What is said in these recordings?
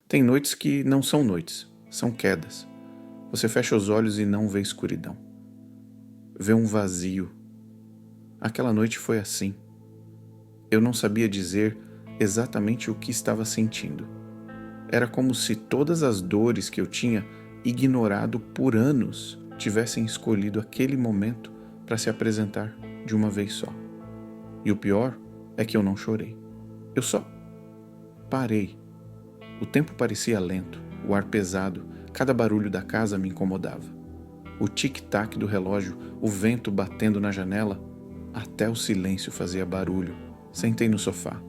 Tem noites que não são noites, são quedas. Você fecha os olhos e não vê escuridão. Vê um vazio. Aquela noite foi assim. Eu não sabia dizer exatamente o que estava sentindo. Era como se todas as dores que eu tinha ignorado por anos tivessem escolhido aquele momento para se apresentar de uma vez só. E o pior é que eu não chorei. Eu só parei. O tempo parecia lento, o ar pesado, cada barulho da casa me incomodava. O tic-tac do relógio, o vento batendo na janela, até o silêncio fazia barulho. Sentei no sofá,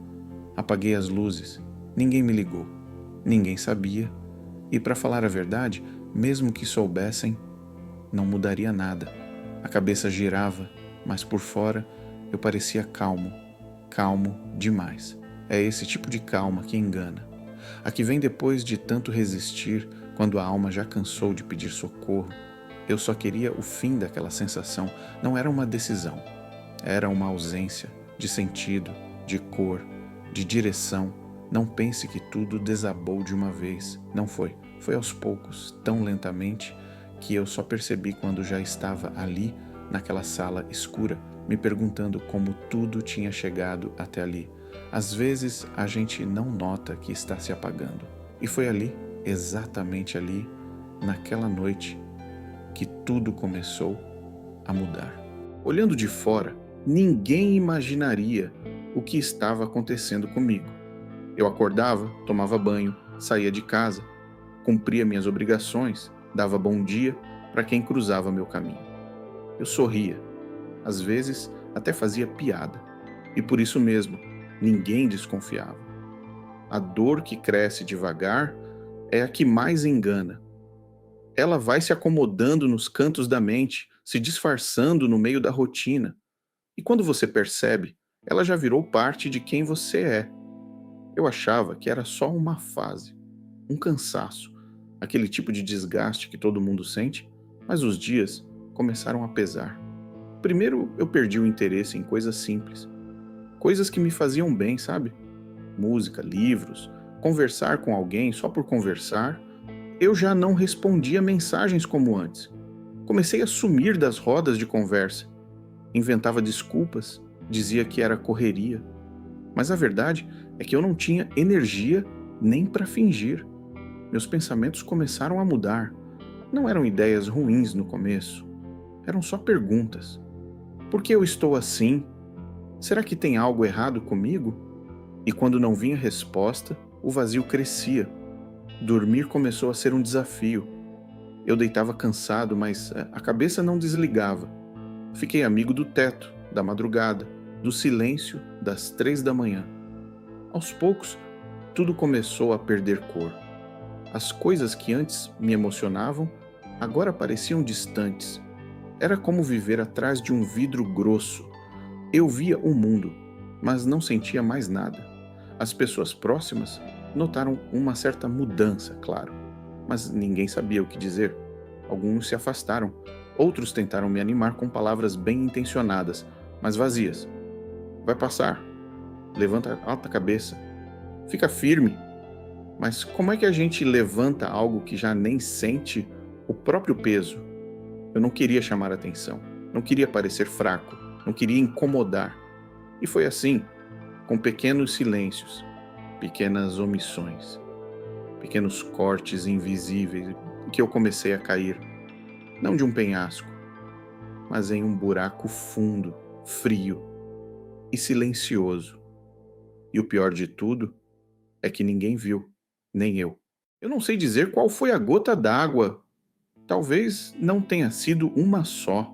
apaguei as luzes, ninguém me ligou, ninguém sabia, e para falar a verdade, mesmo que soubessem, não mudaria nada. A cabeça girava, mas por fora eu parecia calmo, calmo demais. É esse tipo de calma que engana. A que vem depois de tanto resistir, quando a alma já cansou de pedir socorro. Eu só queria o fim daquela sensação. Não era uma decisão, era uma ausência de sentido, de cor, de direção. Não pense que tudo desabou de uma vez. Não foi. Foi aos poucos, tão lentamente, que eu só percebi quando já estava ali, naquela sala escura, me perguntando como tudo tinha chegado até ali. Às vezes a gente não nota que está se apagando. E foi ali, exatamente ali, naquela noite, que tudo começou a mudar. Olhando de fora, ninguém imaginaria o que estava acontecendo comigo. Eu acordava, tomava banho, saía de casa, cumpria minhas obrigações, dava bom dia para quem cruzava meu caminho. Eu sorria, às vezes até fazia piada, e por isso mesmo, ninguém desconfiava. A dor que cresce devagar é a que mais engana. Ela vai se acomodando nos cantos da mente, se disfarçando no meio da rotina. E quando você percebe, ela já virou parte de quem você é. Eu achava que era só uma fase, um cansaço, aquele tipo de desgaste que todo mundo sente, mas os dias começaram a pesar. Primeiro, eu perdi o interesse em coisas simples, coisas que me faziam bem, sabe? Música, livros, conversar com alguém só por conversar. Eu já não respondia mensagens como antes. Comecei a sumir das rodas de conversa. Inventava desculpas, dizia que era correria. Mas a verdade é que eu não tinha energia nem para fingir. Meus pensamentos começaram a mudar. Não eram ideias ruins no começo. Eram só perguntas. Por que eu estou assim? Será que tem algo errado comigo? E quando não vinha resposta, o vazio crescia. Dormir começou a ser um desafio. Eu deitava cansado, mas a cabeça não desligava. Fiquei amigo do teto, da madrugada, do silêncio das 3 da manhã. Aos poucos, tudo começou a perder cor. As coisas que antes me emocionavam, agora pareciam distantes. Era como viver atrás de um vidro grosso. Eu via o mundo, mas não sentia mais nada. As pessoas próximas notaram uma certa mudança, claro, mas ninguém sabia o que dizer. Alguns se afastaram, outros tentaram me animar com palavras bem intencionadas, mas vazias. Vai passar. Levanta alta a cabeça. Fica firme. Mas como é que a gente levanta algo que já nem sente o próprio peso? Eu não queria chamar atenção, não queria parecer fraco, não queria incomodar. E foi assim, com pequenos silêncios, pequenas omissões, pequenos cortes invisíveis, que eu comecei a cair, não de um penhasco, mas em um buraco fundo, frio e silencioso. E o pior de tudo é que ninguém viu, nem eu. Eu não sei dizer qual foi a gota d'água. Talvez não tenha sido uma só.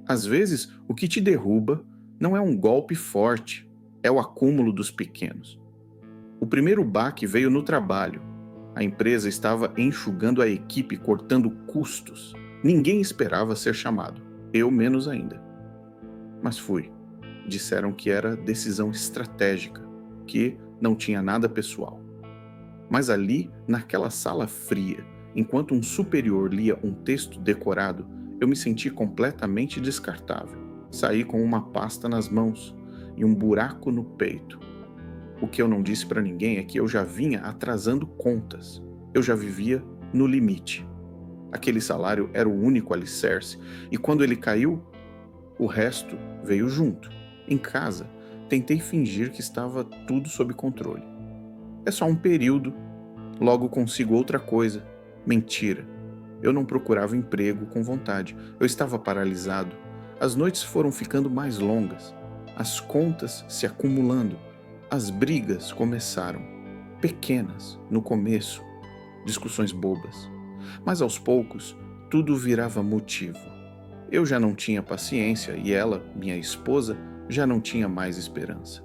Às vezes, o que te derruba não é um golpe forte, é o acúmulo dos pequenos. O primeiro baque veio no trabalho. A empresa estava enxugando a equipe, cortando custos. Ninguém esperava ser chamado, eu menos ainda. Mas fui. Disseram que era decisão estratégica, que não tinha nada pessoal. Mas ali, naquela sala fria, enquanto um superior lia um texto decorado, eu me senti completamente descartável. Saí com uma pasta nas mãos e um buraco no peito. O que eu não disse para ninguém é que eu já vinha atrasando contas. Eu já vivia no limite. Aquele salário era o único alicerce, e quando ele caiu, o resto veio junto. Em casa, tentei fingir que estava tudo sob controle. É só um período, logo consigo outra coisa. Mentira. Eu não procurava emprego com vontade. Eu estava paralisado. As noites foram ficando mais longas. As contas se acumulando. As brigas começaram. Pequenas, no começo. Discussões bobas. Mas aos poucos, tudo virava motivo. Eu já não tinha paciência e ela, minha esposa, já não tinha mais esperança.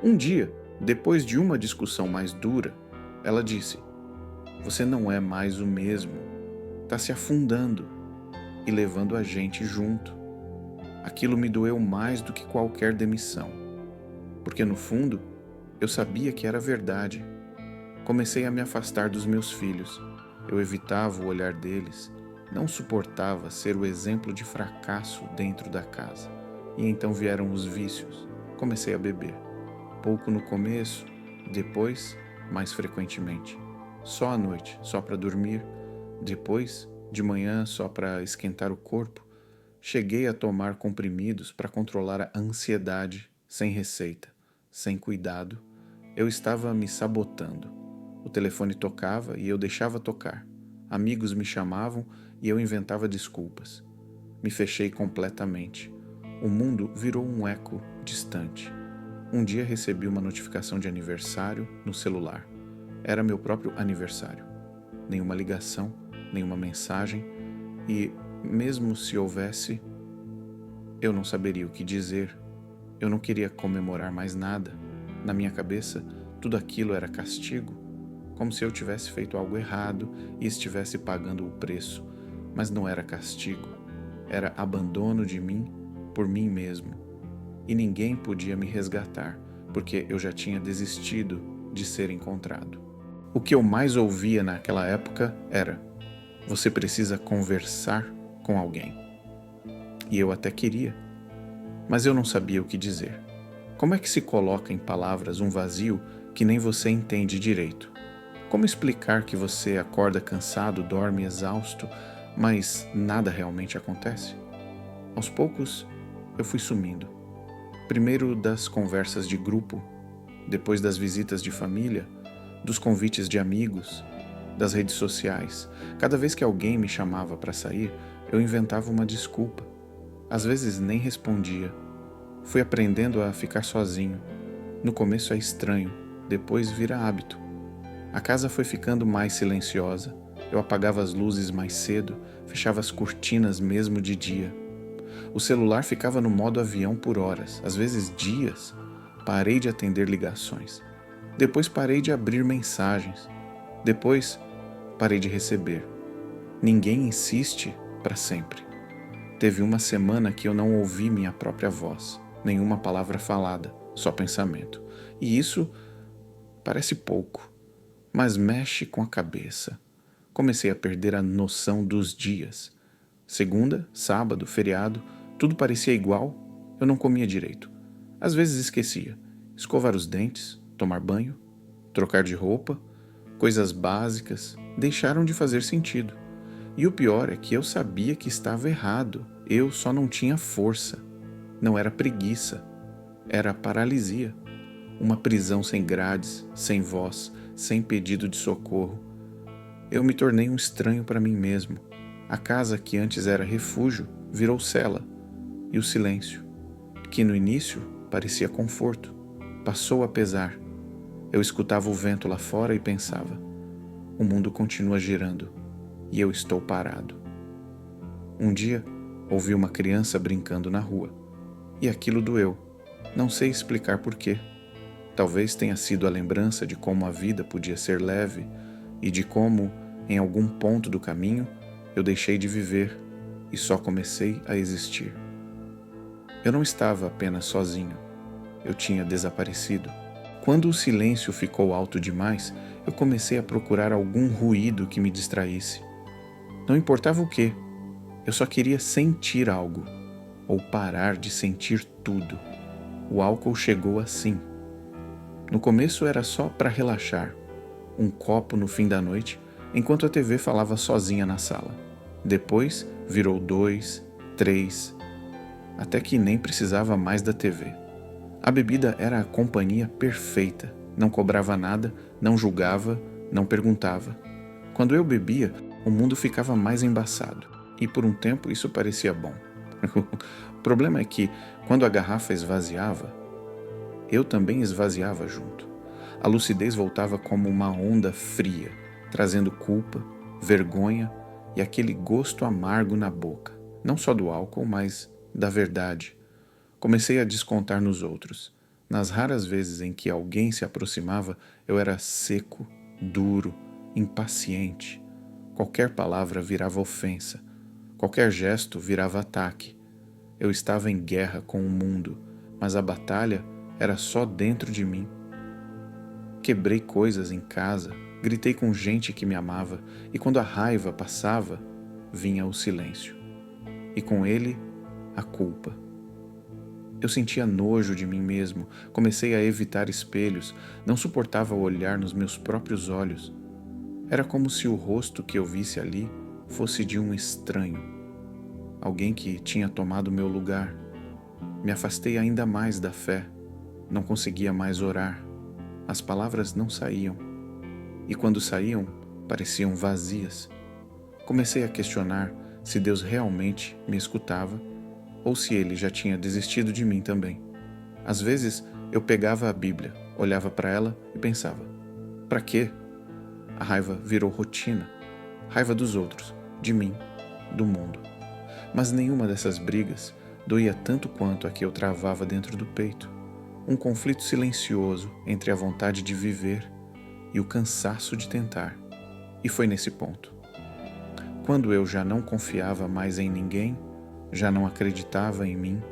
Um dia, depois de uma discussão mais dura, ela disse: "Você não é mais o mesmo. Está se afundando e levando a gente junto." Aquilo me doeu mais do que qualquer demissão, porque no fundo, eu sabia que era verdade. Comecei a me afastar dos meus filhos. Eu evitava o olhar deles. Não suportava ser o exemplo de fracasso dentro da casa. E então vieram os vícios. Comecei a beber. Pouco no começo, depois, mais frequentemente. Só à noite, só para dormir. Depois, de manhã, só para esquentar o corpo. Cheguei a tomar comprimidos para controlar a ansiedade, sem receita, sem cuidado. Eu estava me sabotando. O telefone tocava e eu deixava tocar. Amigos me chamavam e eu inventava desculpas. Me fechei completamente. O mundo virou um eco distante. Um dia recebi uma notificação de aniversário no celular. Era meu próprio aniversário. Nenhuma ligação, nenhuma mensagem e, mesmo se houvesse, eu não saberia o que dizer. Eu não queria comemorar mais nada. Na minha cabeça, tudo aquilo era castigo. Como se eu tivesse feito algo errado e estivesse pagando o preço. Mas não era castigo. Era abandono de mim por mim mesmo. E ninguém podia me resgatar, porque eu já tinha desistido de ser encontrado. O que eu mais ouvia naquela época era: "Você precisa conversar com alguém." E eu até queria, mas eu não sabia o que dizer. Como é que se coloca em palavras um vazio que nem você entende direito? Como explicar que você acorda cansado, dorme exausto, mas nada realmente acontece? Aos poucos, eu fui sumindo. Primeiro das conversas de grupo, depois das visitas de família, dos convites de amigos, das redes sociais. Cada vez que alguém me chamava para sair, eu inventava uma desculpa. Às vezes nem respondia. Fui aprendendo a ficar sozinho. No começo é estranho, depois vira hábito. A casa foi ficando mais silenciosa. Eu apagava as luzes mais cedo, fechava as cortinas mesmo de dia. O celular ficava no modo avião por horas, às vezes dias. Parei de atender ligações. Depois parei de abrir mensagens. Depois parei de receber. Ninguém insiste para sempre. Teve uma semana que eu não ouvi minha própria voz, nenhuma palavra falada, só pensamento. E isso parece pouco, mas mexe com a cabeça. Comecei a perder a noção dos dias. Segunda, sábado, feriado, tudo parecia igual. Eu não comia direito. Às vezes esquecia. Escovar os dentes, tomar banho, trocar de roupa, coisas básicas, deixaram de fazer sentido. E o pior é que eu sabia que estava errado. Eu só não tinha força. Não era preguiça. Era paralisia. Uma prisão sem grades, sem voz, sem pedido de socorro. Eu me tornei um estranho para mim mesmo. A casa que antes era refúgio virou cela. E o silêncio, que no início parecia conforto, passou a pesar. Eu escutava o vento lá fora e pensava: o mundo continua girando e eu estou parado. Um dia, ouvi uma criança brincando na rua. E aquilo doeu. Não sei explicar por quê. Talvez tenha sido a lembrança de como a vida podia ser leve e de como, em algum ponto do caminho, eu deixei de viver e só comecei a existir. Eu não estava apenas sozinho. Eu tinha desaparecido. Quando o silêncio ficou alto demais, eu comecei a procurar algum ruído que me distraísse. Não importava o quê. Eu só queria sentir algo, ou parar de sentir tudo. O álcool chegou assim. No começo era só para relaxar, um copo no fim da noite, enquanto a TV falava sozinha na sala. Depois virou 2, 3, até que nem precisava mais da TV. A bebida era a companhia perfeita, não cobrava nada, não julgava, não perguntava. Quando eu bebia, o mundo ficava mais embaçado, e por um tempo isso parecia bom. O problema é que, quando a garrafa esvaziava, eu também esvaziava junto. A lucidez voltava como uma onda fria, trazendo culpa, vergonha e aquele gosto amargo na boca, não só do álcool, mas da verdade. Comecei a descontar nos outros. Nas raras vezes em que alguém se aproximava, eu era seco, duro, impaciente. Qualquer palavra virava ofensa, qualquer gesto virava ataque. Eu estava em guerra com o mundo, mas a batalha era só dentro de mim. Quebrei coisas em casa, gritei com gente que me amava, e quando a raiva passava, vinha o silêncio. E com ele, a culpa. Eu sentia nojo de mim mesmo, comecei a evitar espelhos, não suportava olhar nos meus próprios olhos. Era como se o rosto que eu visse ali fosse de um estranho, alguém que tinha tomado meu lugar. Me afastei ainda mais da fé, não conseguia mais orar. As palavras não saíam, e quando saíam, pareciam vazias. Comecei a questionar se Deus realmente me escutava ou se ele já tinha desistido de mim também. Às vezes, eu pegava a Bíblia, olhava para ela e pensava: para quê? A raiva virou rotina. Raiva dos outros, de mim, do mundo. Mas nenhuma dessas brigas doía tanto quanto a que eu travava dentro do peito. Um conflito silencioso entre a vontade de viver e o cansaço de tentar. E foi nesse ponto. Quando eu já não confiava mais em ninguém, já não acreditava em mim,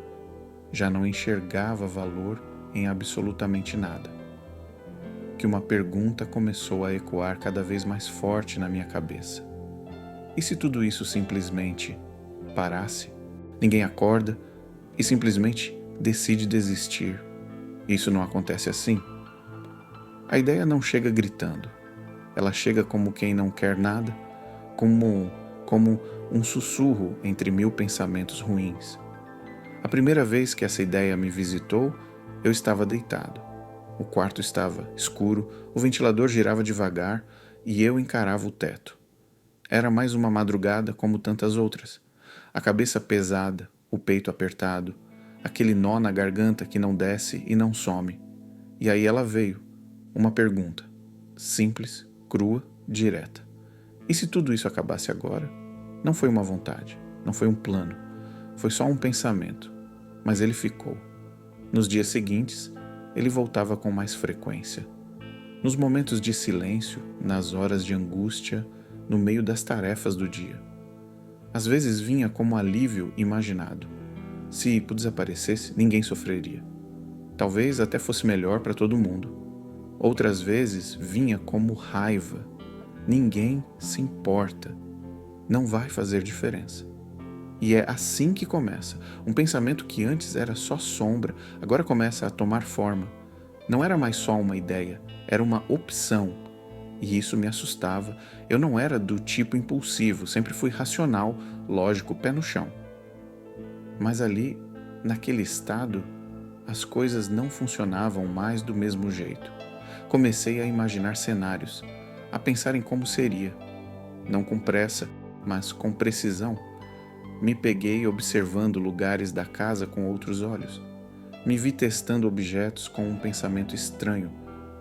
já não enxergava valor em absolutamente nada, que uma pergunta começou a ecoar cada vez mais forte na minha cabeça. E se tudo isso simplesmente parasse? Ninguém acorda e simplesmente decide desistir. Isso não acontece assim? A ideia não chega gritando. Ela chega como quem não quer nada, como um sussurro entre 1000 pensamentos ruins. A primeira vez que essa ideia me visitou, eu estava deitado. O quarto estava escuro, o ventilador girava devagar e eu encarava o teto. Era mais uma madrugada como tantas outras. A cabeça pesada, o peito apertado, aquele nó na garganta que não desce e não some. E aí ela veio, uma pergunta, simples, crua, direta. E se tudo isso acabasse agora? Não foi uma vontade, não foi um plano, foi só um pensamento, mas ele ficou. Nos dias seguintes, ele voltava com mais frequência. Nos momentos de silêncio, nas horas de angústia, no meio das tarefas do dia. Às vezes vinha como alívio imaginado. Se desaparecesse, ninguém sofreria. Talvez até fosse melhor para todo mundo. Outras vezes vinha como raiva. Ninguém se importa. Não vai fazer diferença. E é assim que começa. Um pensamento que antes era só sombra, agora começa a tomar forma. Não era mais só uma ideia, era uma opção. E isso me assustava. Eu não era do tipo impulsivo, sempre fui racional, lógico, pé no chão. Mas ali, naquele estado, as coisas não funcionavam mais do mesmo jeito. Comecei a imaginar cenários, a pensar em como seria. Não com pressa, mas com precisão. Me peguei observando lugares da casa com outros olhos. Me vi testando objetos com um pensamento estranho,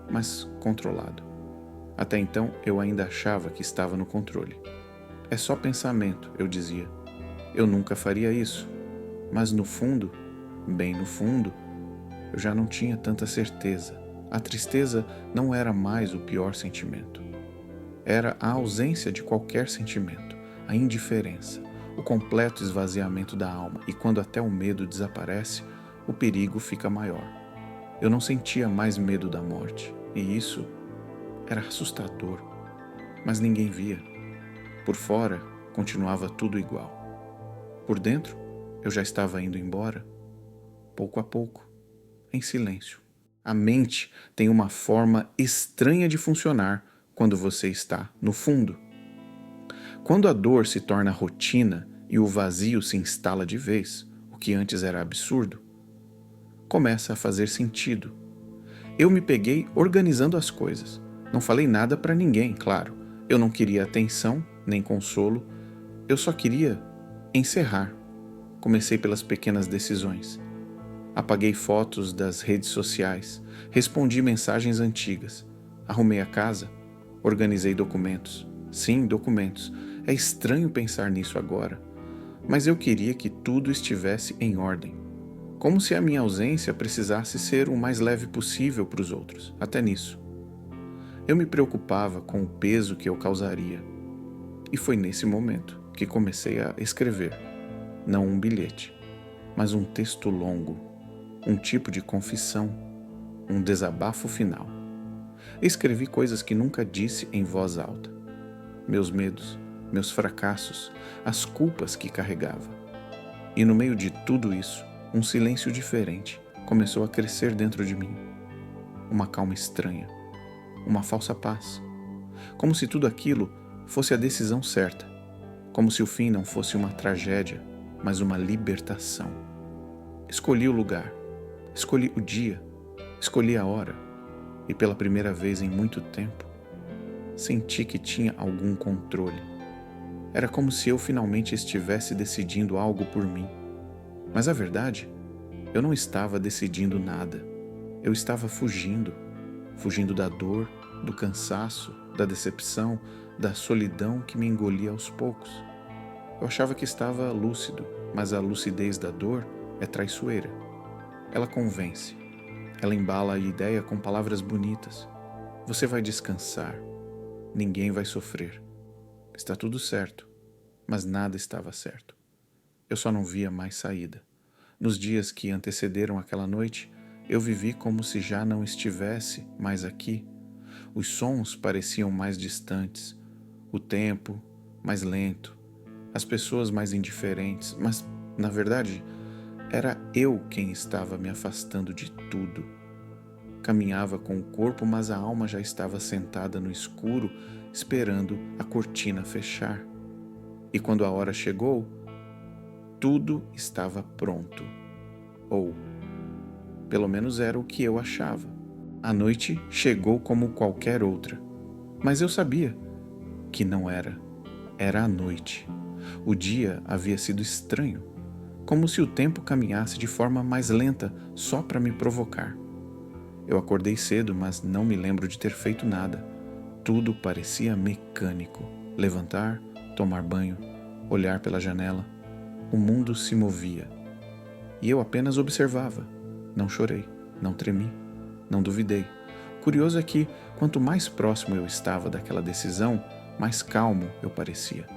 mas controlado. Até então, eu ainda achava que estava no controle. É só pensamento, eu dizia. Eu nunca faria isso. Mas no fundo, bem no fundo, eu já não tinha tanta certeza. A tristeza não era mais o pior sentimento. Era a ausência de qualquer sentimento, a indiferença, o completo esvaziamento da alma, e quando até o medo desaparece, o perigo fica maior. Eu não sentia mais medo da morte, e isso era assustador, mas ninguém via. Por fora, continuava tudo igual. Por dentro, eu já estava indo embora, pouco a pouco, em silêncio. A mente tem uma forma estranha de funcionar quando você está no fundo. Quando a dor se torna rotina e o vazio se instala de vez, o que antes era absurdo, começa a fazer sentido. Eu me peguei organizando as coisas. Não falei nada para ninguém, claro. Eu não queria atenção, nem consolo. Eu só queria encerrar. Comecei pelas pequenas decisões. Apaguei fotos das redes sociais, respondi mensagens antigas, arrumei a casa, organizei documentos. Sim, documentos. É estranho pensar nisso agora, mas eu queria que tudo estivesse em ordem. Como se a minha ausência precisasse ser o mais leve possível para os outros, até nisso. Eu me preocupava com o peso que eu causaria. E foi nesse momento que comecei a escrever, não um bilhete, mas um texto longo, um tipo de confissão, um desabafo final. Escrevi coisas que nunca disse em voz alta. Meus medos, meus fracassos, as culpas que carregava. E no meio de tudo isso, um silêncio diferente começou a crescer dentro de mim. Uma calma estranha, uma falsa paz. Como se tudo aquilo fosse a decisão certa. Como se o fim não fosse uma tragédia, mas uma libertação. Escolhi o lugar, escolhi o dia, escolhi a hora. E pela primeira vez em muito tempo, senti que tinha algum controle. Era como se eu finalmente estivesse decidindo algo por mim. Mas a verdade, eu não estava decidindo nada. Eu estava fugindo. Fugindo da dor, do cansaço, da decepção, da solidão que me engolia aos poucos. Eu achava que estava lúcido, mas a lucidez da dor é traiçoeira. Ela convence. Ela embala a ideia com palavras bonitas. Você vai descansar. Ninguém vai sofrer. Está tudo certo, mas nada estava certo. Eu só não via mais saída. Nos dias que antecederam aquela noite, eu vivi como se já não estivesse mais aqui. Os sons pareciam mais distantes, o tempo mais lento, as pessoas mais indiferentes, mas, na verdade, era eu quem estava me afastando de tudo. Caminhava com o corpo, mas a alma já estava sentada no escuro, esperando a cortina fechar. E quando a hora chegou, tudo estava pronto. Ou, pelo menos era o que eu achava. A noite chegou como qualquer outra, mas eu sabia que não era. Era a noite. O dia havia sido estranho, como se o tempo caminhasse de forma mais lenta só para me provocar. Eu acordei cedo, mas não me lembro de ter feito nada. Tudo parecia mecânico. Levantar, tomar banho, olhar pela janela. O mundo se movia. E eu apenas observava. Não chorei, não tremi, não duvidei. Curioso é que, quanto mais próximo eu estava daquela decisão, mais calmo eu parecia.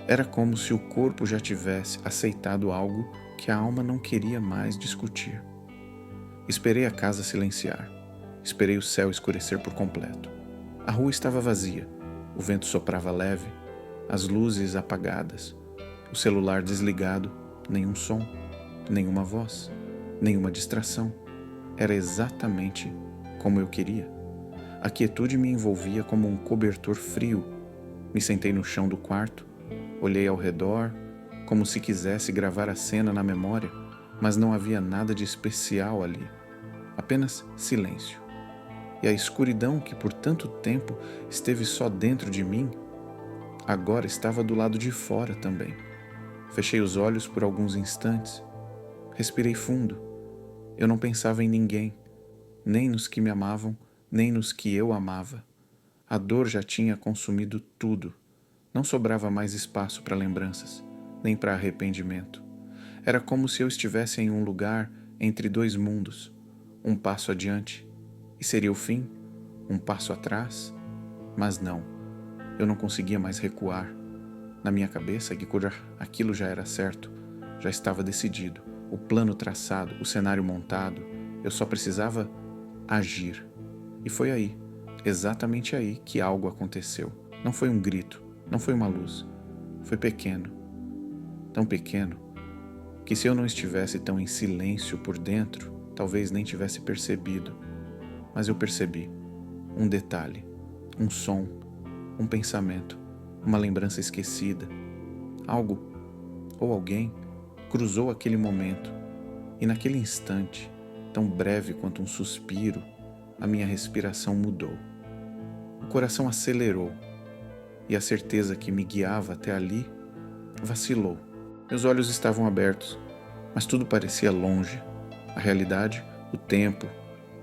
Era como se o corpo já tivesse aceitado algo que a alma não queria mais discutir. Esperei a casa silenciar. Esperei o céu escurecer por completo. A rua estava vazia. O vento soprava leve, as luzes apagadas, o celular desligado, nenhum som, nenhuma voz, nenhuma distração. Era exatamente como eu queria. A quietude me envolvia como um cobertor frio. Me sentei no chão do quarto, olhei ao redor, como se quisesse gravar a cena na memória, mas não havia nada de especial ali. Apenas silêncio. E a escuridão que por tanto tempo esteve só dentro de mim, agora estava do lado de fora também. Fechei os olhos por alguns instantes. Respirei fundo. Eu não pensava em ninguém, nem nos que me amavam, nem nos que eu amava. A dor já tinha consumido tudo. Não sobrava mais espaço para lembranças, nem para arrependimento. Era como se eu estivesse em um lugar entre dois mundos, um passo adiante, e seria o fim, um passo atrás. Mas não, eu não conseguia mais recuar. Na minha cabeça, aquilo já era certo, já estava decidido, o plano traçado, o cenário montado. Eu só precisava agir. E foi aí, exatamente aí, que algo aconteceu. Não foi um grito, não foi uma luz. Foi pequeno, tão pequeno, que se eu não estivesse tão em silêncio por dentro, talvez nem tivesse percebido. mas eu percebi um detalhe, um som, um pensamento, uma lembrança esquecida. Algo ou alguém cruzou aquele momento e naquele instante, tão breve quanto um suspiro, a minha respiração mudou. O coração acelerou e a certeza que me guiava até ali vacilou. Meus olhos estavam abertos, mas tudo parecia longe. A realidade, o tempo,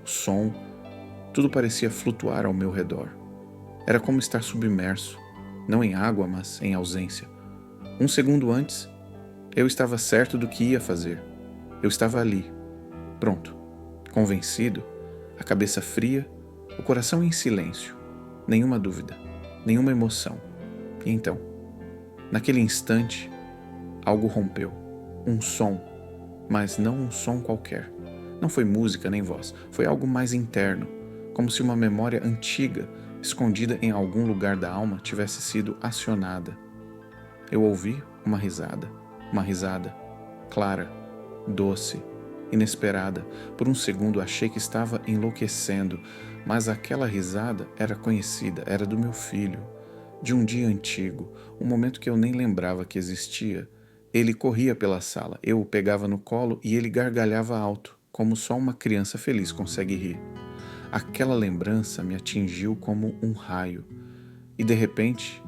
o som, tudo parecia flutuar ao meu redor. Era como estar submerso, não em água, mas em ausência. Um segundo antes, eu estava certo do que ia fazer. Eu estava ali, pronto, convencido, a cabeça fria, o coração em silêncio, nenhuma dúvida, nenhuma emoção. E então, naquele instante, algo rompeu, um som, mas não um som qualquer. Não foi música nem voz, foi algo mais interno, como se uma memória antiga, escondida em algum lugar da alma, tivesse sido acionada. Eu ouvi uma risada clara, doce, inesperada. Por um segundo achei que estava enlouquecendo, mas aquela risada era conhecida, era do meu filho, de um dia antigo, um momento que eu nem lembrava que existia. Ele corria pela sala, eu o pegava no colo e ele gargalhava alto, como só uma criança feliz consegue rir. Aquela lembrança me atingiu como um raio, e de repente,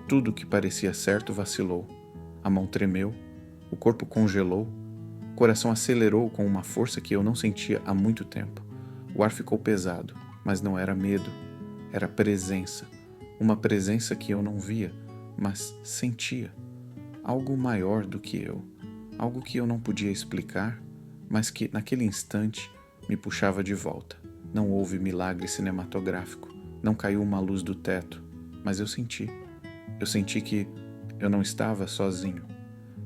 tudo que parecia certo vacilou. A mão tremeu, o corpo congelou, o coração acelerou com uma força que eu não sentia há muito tempo. O ar ficou pesado, mas não era medo, era presença. Uma presença que eu não via, mas sentia. Algo maior do que eu, algo que eu não podia explicar, mas que naquele instante me puxava de volta. Não houve milagre cinematográfico, não caiu uma luz do teto, mas eu senti. Eu senti que eu não estava sozinho.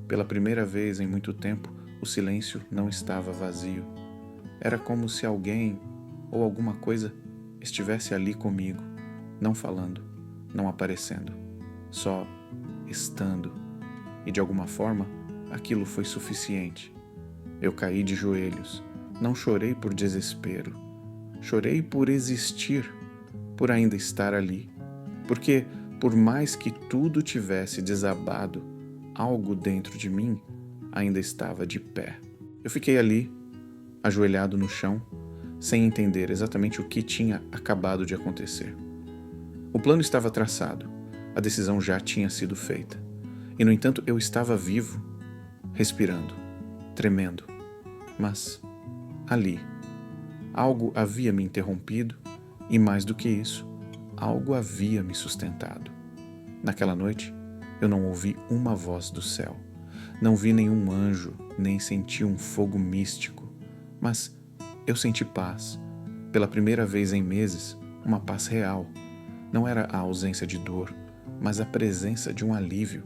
Pela primeira vez em muito tempo, o silêncio não estava vazio. Era como se alguém ou alguma coisa estivesse ali comigo, não falando, não aparecendo, só estando. E de alguma forma, aquilo foi suficiente. Eu caí de joelhos. Não chorei por desespero. Chorei por existir, por ainda estar ali. Porque, por mais que tudo tivesse desabado, algo dentro de mim ainda estava de pé. Eu fiquei ali, ajoelhado no chão, sem entender exatamente o que tinha acabado de acontecer. O plano estava traçado, a decisão já tinha sido feita. E, no entanto, eu estava vivo, respirando, tremendo. Mas, ali, algo havia me interrompido e, mais do que isso, algo havia me sustentado. Naquela noite, eu não ouvi uma voz do céu. Não vi nenhum anjo, nem senti um fogo místico. Mas eu senti paz. Pela primeira vez em meses, uma paz real. Não era a ausência de dor, mas a presença de um alívio.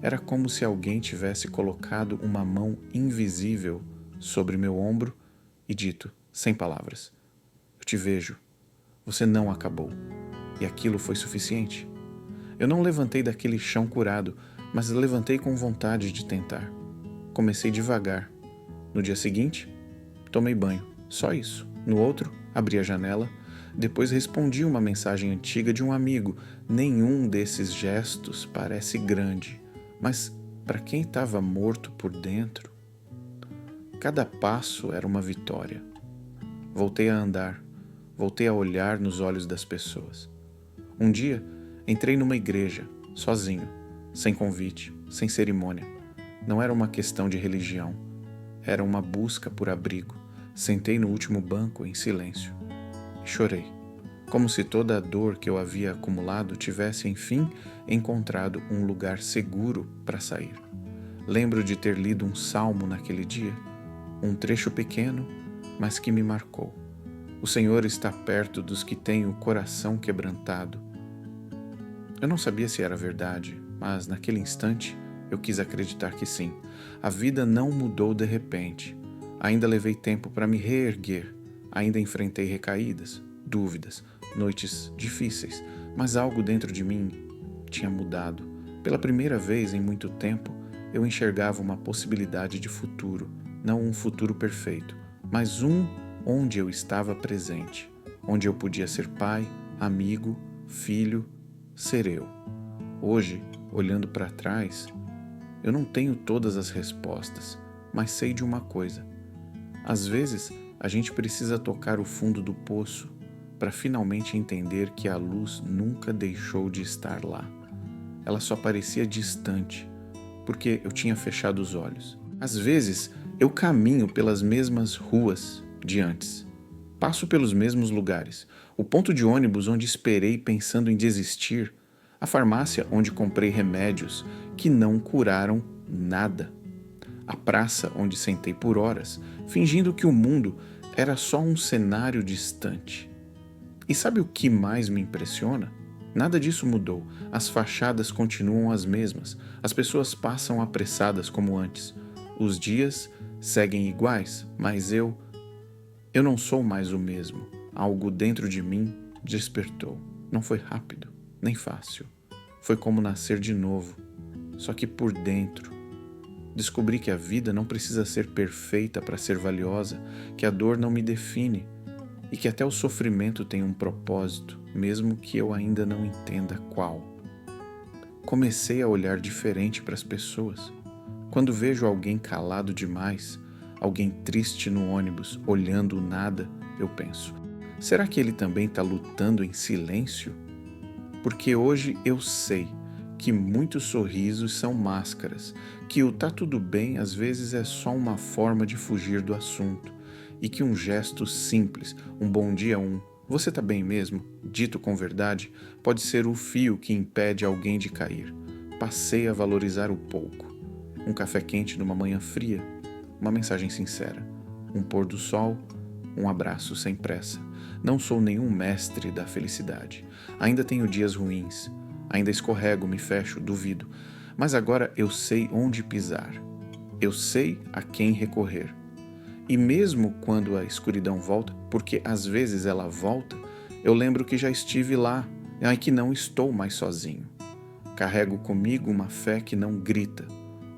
Era como se alguém tivesse colocado uma mão invisível sobre meu ombro e dito, sem palavras: eu te vejo, você não acabou. E aquilo foi suficiente. Eu não levantei daquele chão curado, mas levantei com vontade de tentar. Comecei devagar. No dia seguinte, tomei banho, só isso. No outro, abri a janela. Depois respondi uma mensagem antiga de um amigo. Nenhum desses gestos parece grande, mas para quem estava morto por dentro, cada passo era uma vitória. Voltei a andar, voltei a olhar nos olhos das pessoas. Um dia, entrei numa igreja, sozinho, sem convite, sem cerimônia. Não era uma questão de religião, era uma busca por abrigo. Sentei no último banco em silêncio e chorei, como se toda a dor que eu havia acumulado tivesse, enfim, encontrado um lugar seguro para sair. Lembro de ter lido um salmo naquele dia, um trecho pequeno, mas que me marcou. O Senhor está perto dos que têm o coração quebrantado. Eu não sabia se era verdade, mas naquele instante eu quis acreditar que sim. A vida não mudou de repente. Ainda levei tempo para me reerguer. Ainda enfrentei recaídas, dúvidas, noites difíceis, mas algo dentro de mim tinha mudado. Pela primeira vez em muito tempo, eu enxergava uma possibilidade de futuro, não um futuro perfeito, mas um onde eu estava presente, onde eu podia ser pai, amigo, filho, ser eu. Hoje, olhando para trás, eu não tenho todas as respostas, mas sei de uma coisa. Às vezes, a gente precisa tocar o fundo do poço para finalmente entender que a luz nunca deixou de estar lá. Ela só parecia distante, porque eu tinha fechado os olhos. Às vezes, eu caminho pelas mesmas ruas de antes. Passo pelos mesmos lugares. O ponto de ônibus onde esperei pensando em desistir. A farmácia onde comprei remédios que não curaram nada. A praça onde sentei por horas, fingindo que o mundo era só um cenário distante. E sabe o que mais me impressiona? Nada disso mudou. As fachadas continuam as mesmas. As pessoas passam apressadas como antes. Os dias seguem iguais, mas eu não sou mais o mesmo. Algo dentro de mim despertou. Não foi rápido, nem fácil. Foi como nascer de novo, só que por dentro. Descobri que a vida não precisa ser perfeita para ser valiosa, que a dor não me define e que até o sofrimento tem um propósito, mesmo que eu ainda não entenda qual. Comecei a olhar diferente para as pessoas. Quando vejo alguém calado demais, alguém triste no ônibus, olhando o nada, eu penso: será que ele também está lutando em silêncio? Porque hoje eu sei que muitos sorrisos são máscaras, que o tá tudo bem às vezes é só uma forma de fugir do assunto, e que um gesto simples, um bom dia, você tá bem mesmo, dito com verdade, pode ser o fio que impede alguém de cair. Passei a valorizar o pouco. Um café quente numa manhã fria, uma mensagem sincera, um pôr do sol, um abraço sem pressa. Não sou nenhum mestre da felicidade. Ainda tenho dias ruins. Ainda escorrego, me fecho, duvido. Mas agora eu sei onde pisar. Eu sei a quem recorrer. E mesmo quando a escuridão volta, porque às vezes ela volta, eu lembro que já estive lá e que não estou mais sozinho. Carrego comigo uma fé que não grita,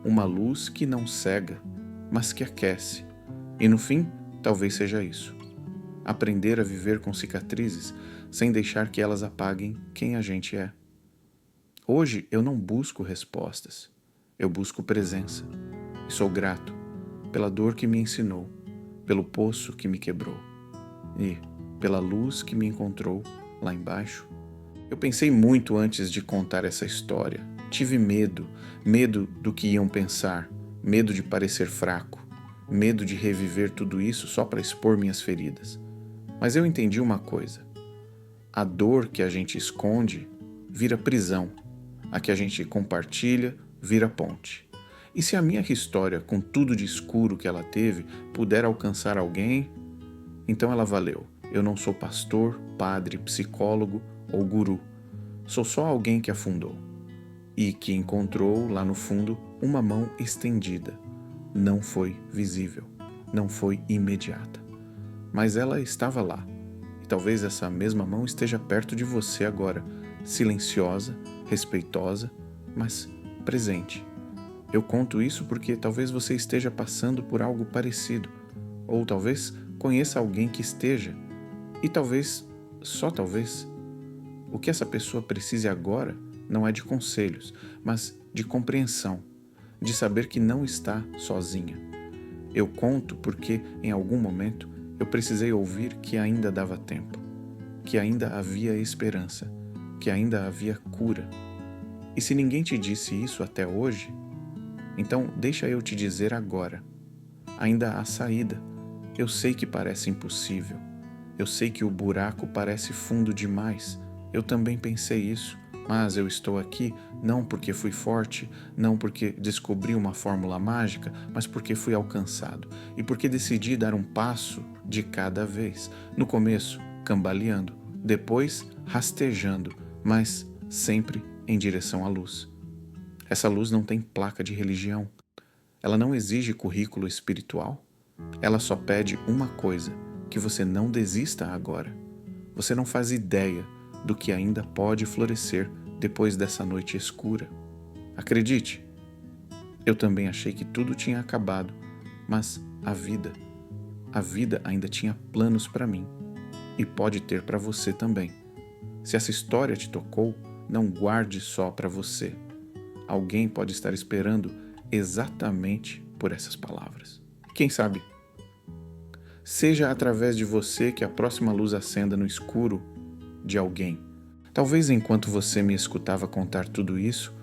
uma luz que não cega, mas que aquece. E no fim, talvez seja isso. Aprender a viver com cicatrizes sem deixar que elas apaguem quem a gente é. Hoje eu não busco respostas, eu busco presença. E sou grato pela dor que me ensinou, pelo poço que me quebrou e pela luz que me encontrou lá embaixo. Eu pensei muito antes de contar essa história. Tive medo do que iam pensar, medo de parecer fraco, medo de reviver tudo isso só para expor minhas feridas. Mas eu entendi uma coisa: a dor que a gente esconde vira prisão, a que a gente compartilha vira ponte. E se a minha história, com tudo de escuro que ela teve, puder alcançar alguém, então ela valeu. Eu não sou pastor, padre, psicólogo ou guru. Sou só alguém que afundou e que encontrou lá no fundo uma mão estendida. Não foi visível, não foi imediata, mas ela estava lá. E talvez essa mesma mão esteja perto de você agora, silenciosa, respeitosa, mas presente. Eu conto isso porque talvez você esteja passando por algo parecido, ou talvez conheça alguém que esteja, e talvez, só talvez, o que essa pessoa precise agora não é de conselhos, mas de compreensão, de saber que não está sozinha. Eu conto porque, em algum momento, eu precisei ouvir que ainda dava tempo, que ainda havia esperança, que ainda havia cura. E se ninguém te disse isso até hoje, então deixa eu te dizer agora. Ainda há saída. Eu sei que parece impossível. Eu sei que o buraco parece fundo demais. Eu também pensei isso, mas eu estou aqui não porque fui forte, não porque descobri uma fórmula mágica, mas porque fui alcançado e porque decidi dar um passo de cada vez. No começo, cambaleando, depois rastejando, mas sempre em direção à luz. Essa luz não tem placa de religião. Ela não exige currículo espiritual. Ela só pede uma coisa: que você não desista agora. Você não faz ideia do que ainda pode florescer depois dessa noite escura. Acredite, eu também achei que tudo tinha acabado, mas a vida a vida ainda tinha planos para mim e pode ter para você também. Se essa história te tocou, não guarde só para você. Alguém pode estar esperando exatamente por essas palavras. Quem sabe? Seja através de você que a próxima luz acenda no escuro de alguém. Talvez enquanto você me escutava contar tudo isso,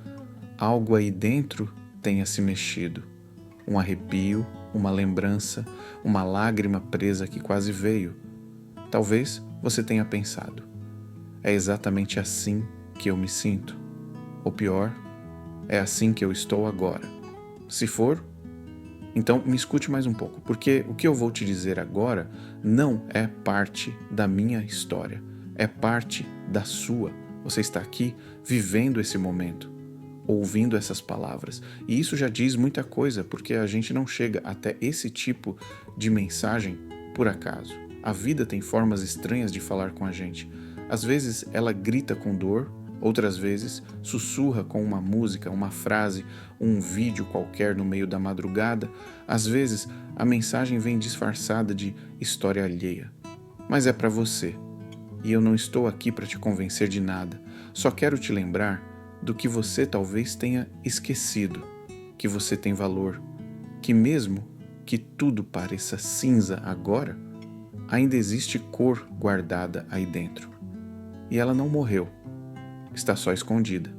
algo aí dentro tenha se mexido. Um arrepio, uma lembrança, uma lágrima presa que quase veio. Talvez você tenha pensado: é exatamente assim que eu me sinto. Ou pior, é assim que eu estou agora. Se for, então me escute mais um pouco, porque o que eu vou te dizer agora não é parte da minha história, é parte da sua. Você está aqui vivendo esse momento, ouvindo essas palavras. E isso já diz muita coisa, porque a gente não chega até esse tipo de mensagem por acaso. A vida tem formas estranhas de falar com a gente. Às vezes ela grita com dor, outras vezes sussurra com uma música, uma frase, um vídeo qualquer no meio da madrugada. Às vezes a mensagem vem disfarçada de história alheia. Mas é para você. E eu não estou aqui para te convencer de nada. Só quero te lembrar do que você talvez tenha esquecido, que você tem valor, que mesmo que tudo pareça cinza agora, ainda existe cor guardada aí dentro. E ela não morreu. Está só escondida,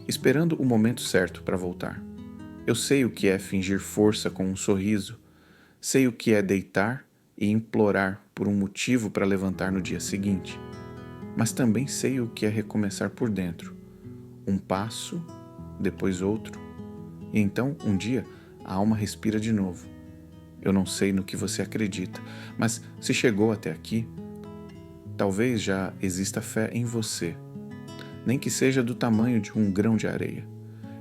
esperando o momento certo para voltar. Eu sei o que é fingir força com um sorriso, sei o que é deitar e implorar por um motivo para levantar no dia seguinte, mas também sei o que é recomeçar por dentro, um passo, depois outro, e então, um dia, a alma respira de novo. Eu não sei no que você acredita, mas se chegou até aqui, talvez já exista fé em você, nem que seja do tamanho de um grão de areia.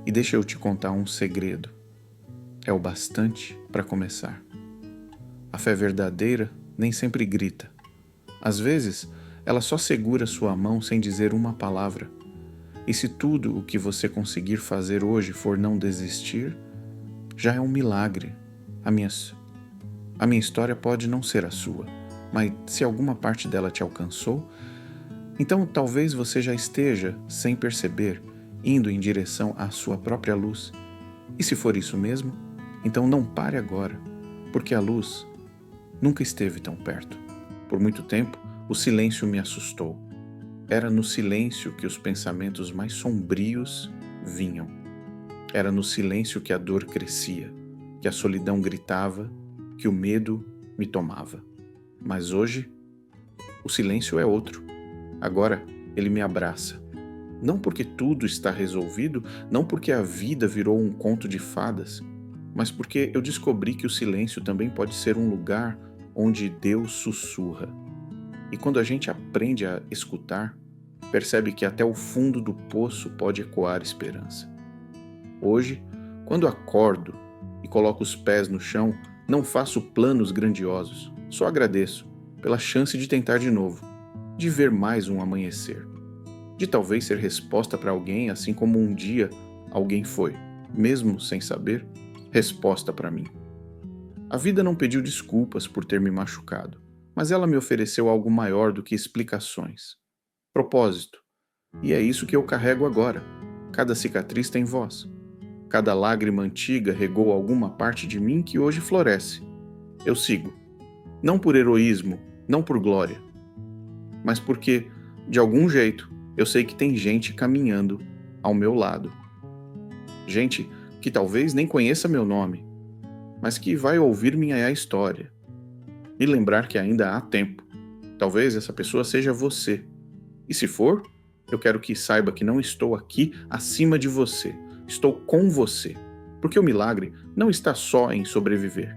E deixa eu te contar um segredo. É o bastante para começar. A fé verdadeira nem sempre grita. Às vezes, ela só segura sua mão sem dizer uma palavra. E se tudo o que você conseguir fazer hoje for não desistir, já é um milagre. A minha história pode não ser a sua, mas se alguma parte dela te alcançou, então talvez você já esteja, sem perceber, indo em direção à sua própria luz. E se for isso mesmo, então não pare agora, porque a luz nunca esteve tão perto. Por muito tempo, o silêncio me assustou. Era no silêncio que os pensamentos mais sombrios vinham. Era no silêncio que a dor crescia, que a solidão gritava, que o medo me tomava. Mas hoje, o silêncio é outro. Agora ele me abraça. Não porque tudo está resolvido, não porque a vida virou um conto de fadas, mas porque eu descobri que o silêncio também pode ser um lugar onde Deus sussurra. E quando a gente aprende a escutar, percebe que até o fundo do poço pode ecoar esperança. Hoje, quando acordo e coloco os pés no chão, não faço planos grandiosos, só agradeço pela chance de tentar de novo, de ver mais um amanhecer, de talvez ser resposta para alguém, assim como um dia alguém foi, mesmo sem saber, resposta para mim. A vida não pediu desculpas por ter me machucado, mas ela me ofereceu algo maior do que explicações. Propósito. E é isso que eu carrego agora. Cada cicatriz tem voz. Cada lágrima antiga regou alguma parte de mim que hoje floresce. Eu sigo. Não por heroísmo, não por glória, mas porque, de algum jeito, eu sei que tem gente caminhando ao meu lado. Gente que talvez nem conheça meu nome, mas que vai ouvir minha história e lembrar que ainda há tempo. Talvez essa pessoa seja você. E se for, eu quero que saiba que não estou aqui acima de você. Estou com você. Porque o milagre não está só em sobreviver.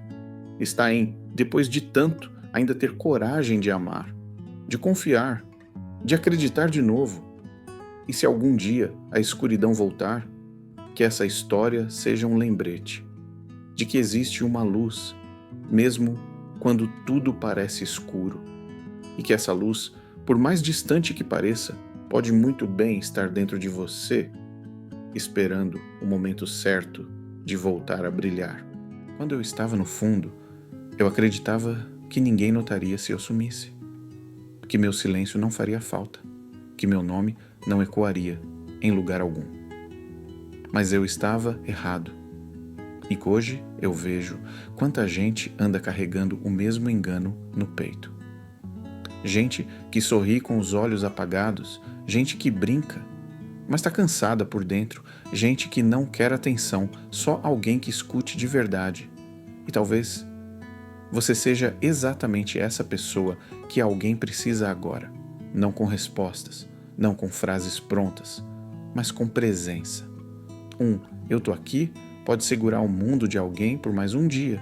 Está em, depois de tanto, ainda ter coragem de amar, de confiar, de acreditar de novo. E se algum dia a escuridão voltar, que essa história seja um lembrete de que existe uma luz, mesmo quando tudo parece escuro, e que essa luz, por mais distante que pareça, pode muito bem estar dentro de você, esperando o momento certo de voltar a brilhar. Quando eu estava no fundo, eu acreditava que ninguém notaria se eu sumisse, que meu silêncio não faria falta, que meu nome não ecoaria em lugar algum. Mas eu estava errado. E hoje eu vejo quanta gente anda carregando o mesmo engano no peito. Gente que sorri com os olhos apagados, gente que brinca, mas está cansada por dentro, gente que não quer atenção, só alguém que escute de verdade. E talvez você seja exatamente essa pessoa que alguém precisa agora, não com respostas, não com frases prontas, mas com presença. Eu tô aqui pode segurar o mundo de alguém por mais um dia.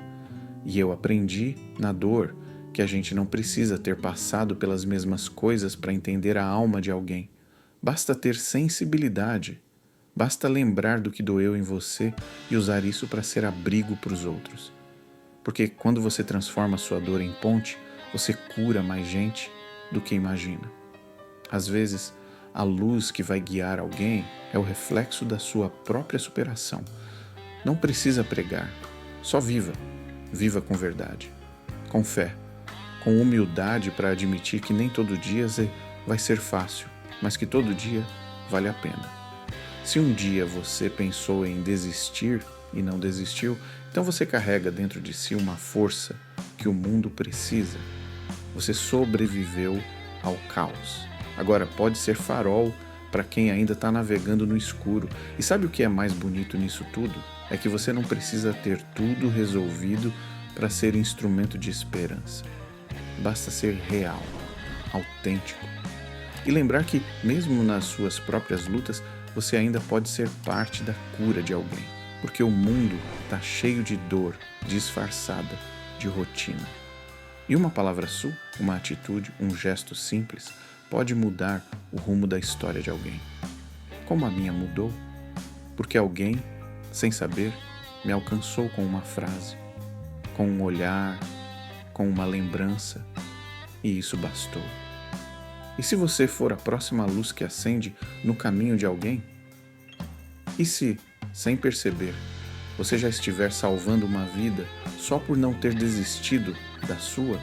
E eu aprendi na dor que a gente não precisa ter passado pelas mesmas coisas para entender a alma de alguém. Basta ter sensibilidade. Basta lembrar do que doeu em você e usar isso para ser abrigo para os outros. Porque quando você transforma sua dor em ponte, você cura mais gente do que imagina. Às vezes, a luz que vai guiar alguém é o reflexo da sua própria superação. Não precisa pregar, só viva. Viva com verdade, com fé, com humildade para admitir que nem todo dia vai ser fácil, mas que todo dia vale a pena. Se um dia você pensou em desistir e não desistiu, então você carrega dentro de si uma força que o mundo precisa. Você sobreviveu ao caos. Agora pode ser farol para quem ainda está navegando no escuro. E sabe o que é mais bonito nisso tudo? É que você não precisa ter tudo resolvido para ser instrumento de esperança. Basta ser real, autêntico. E lembrar que, mesmo nas suas próprias lutas, você ainda pode ser parte da cura de alguém. Porque o mundo está cheio de dor disfarçada de rotina. E uma palavra sua, uma atitude, um gesto simples pode mudar o rumo da história de alguém. Como a minha mudou, porque alguém, sem saber, me alcançou com uma frase, com um olhar, com uma lembrança, e isso bastou. E se você for a próxima luz que acende no caminho de alguém? E se, sem perceber, você já estiver salvando uma vida só por não ter desistido da sua?